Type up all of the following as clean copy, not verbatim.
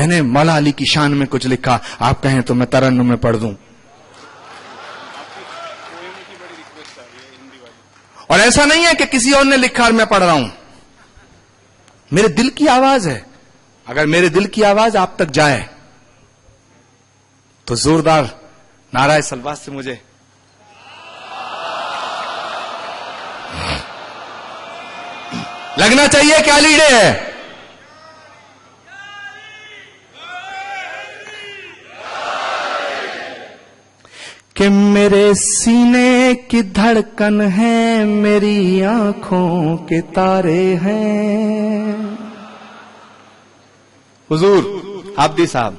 मैंने मौला अली की शान में कुछ लिखा, आप कहें तो मैं तरन्नुम में पढ़ दूं। और ऐसा नहीं है कि किसी और ने लिखा और मैं पढ़ रहा हूं, मेरे दिल की आवाज है। अगर मेरे दिल की आवाज आप तक जाए तो जोरदार नाराए सलवात से मुझे लगना चाहिए क्या लीडे है। कि मेरे सीने की धड़कन है, मेरी आंखों के तारे हैं। हुजूर आब्दी साहब,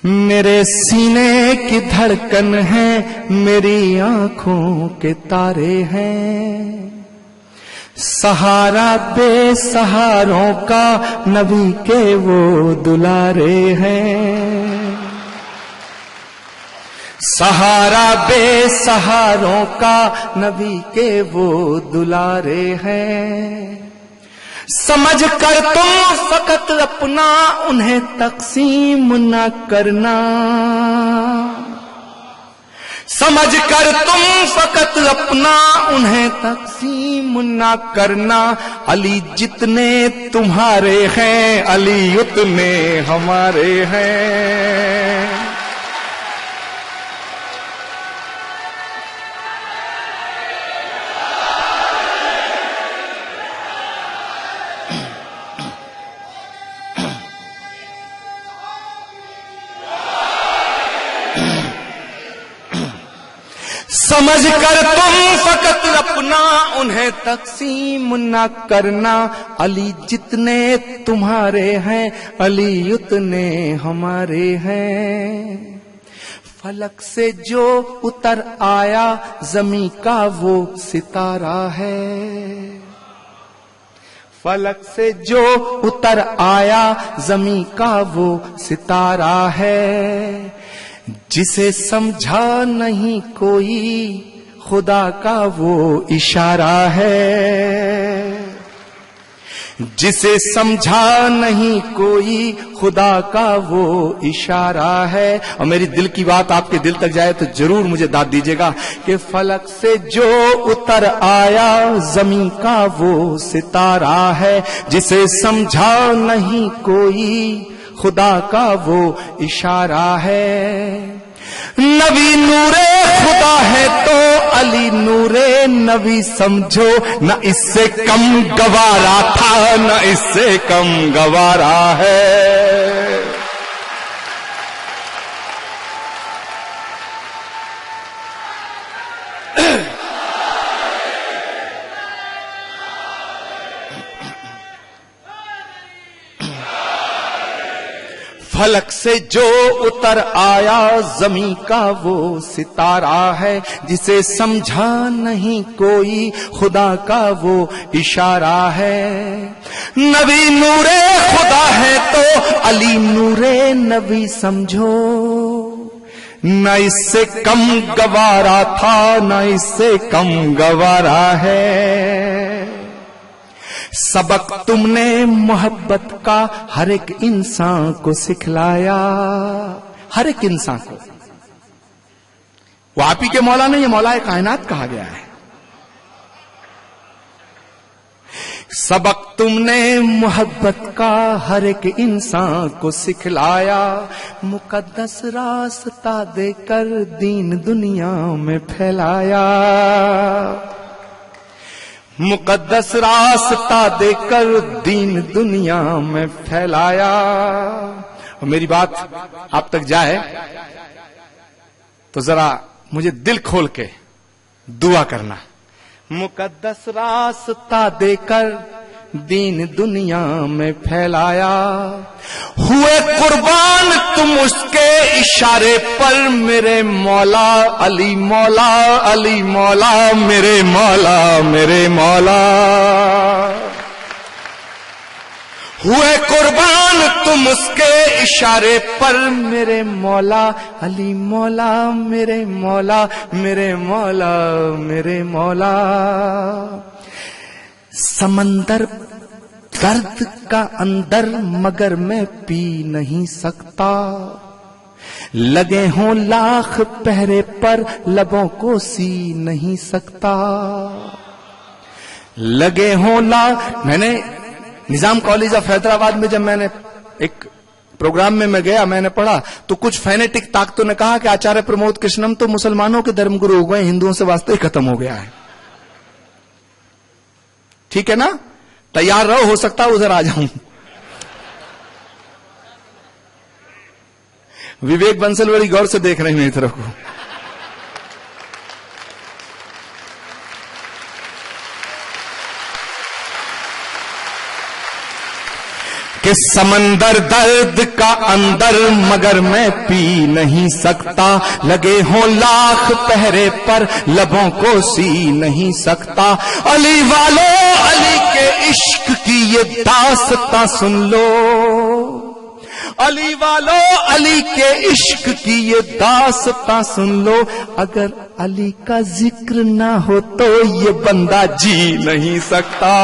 मेरे सीने की धड़कन है, मेरी आंखों के तारे हैं। सहारा बेसहारों का नबी के वो दुलारे हैं। सहारा बेसहारों का नबी के वो दुलारे हैं। समझ कर तुम फकत अपना उन्हें तकसीम न करना। समझ कर तुम फकत अपना उन्हें तकसीम न करना। अली जितने तुम्हारे हैं, अली उतने हमारे हैं। समझ कर तुम फकत अपना उन्हें तकसीम न करना। अली जितने तुम्हारे हैं, अली उतने हमारे हैं। फलक से जो उतर आया ज़मीं का वो सितारा है। फलक से जो उतर आया ज़मीं का वो सितारा है। जिसे समझा नहीं कोई खुदा का वो इशारा है। जिसे समझा नहीं कोई खुदा का वो इशारा है। और मेरी दिल की बात आपके दिल तक जाए तो जरूर मुझे दाद दीजिएगा कि फलक से जो उतर आया ज़मीं का वो सितारा है। जिसे समझा नहीं कोई खुदा का वो इशारा है। नबी नूरे खुदा है तो अली नूरे नबी समझो। न इससे कम गवारा था, न इससे कम गवारा है। फलक से जो उतर आया ज़मीं का वो सितारा है। जिसे समझा नहीं कोई खुदा का वो इशारा है। नबी नूरे खुदा है तो अली नूरे नबी समझो। न इससे कम गवारा था, न इससे कम गवारा है। सबक तुमने मोहब्बत का हर एक इंसान को सिखलाया। हर एक इंसान को, वो आप ही के मौला नहीं, ये मौला कायनात कहा गया है। सबक तुमने मोहब्बत का हर एक इंसान को सिखलाया। मुकद्दस रास्ता देकर दीन दुनिया में फैलाया। मुकद्दस रास्ता देकर दीन दुनिया में फैलाया। और मेरी बात आप तक जाए तो जरा मुझे दिल खोल के दुआ करना। मुकद्दस रास्ता देकर दीन दुनिया में फैलाया। हुए कुर्बान तुम उसके इशारे पर मेरे मौला अली मौला, अली मौला मेरे मौला, मेरे मौला। हुए कुर्बान तुम उसके इशारे पर मेरे मौला अली मौला, मेरे मौला, मेरे मौला, मेरे मौला। समंदर दर्द का अंदर मगर मैं पी नहीं सकता। लगे हों लाख पहरे पर लबों को सी नहीं सकता। लगे हों लाख। मैंने निजाम कॉलेज ऑफ हैदराबाद में जब मैंने एक प्रोग्राम में मैं गया, मैंने पढ़ा तो कुछ फैनेटिक ताकतों ने कहा कि आचार्य प्रमोद कृष्णम तो मुसलमानों के धर्मगुरु हो गए, हिंदुओं से वास्ते ही खत्म हो गया है। ठीक है ना, तैयार रहो, हो सकता है उधर आ जाऊं। विवेक बंसल बड़ी गौर से देख रहे हैं मेरी तरफ को। कि समंदर दर्द का अंदर मगर मैं पी नहीं सकता। लगे हों लाख पहरे पर लबों को सी नहीं सकता। अली वालों अली के इश्क की ये दास्तां सुन लो। अली वालों अली के इश्क की ये दास्तां सुन लो। अगर अली का जिक्र ना हो तो ये बंदा जी नहीं सकता।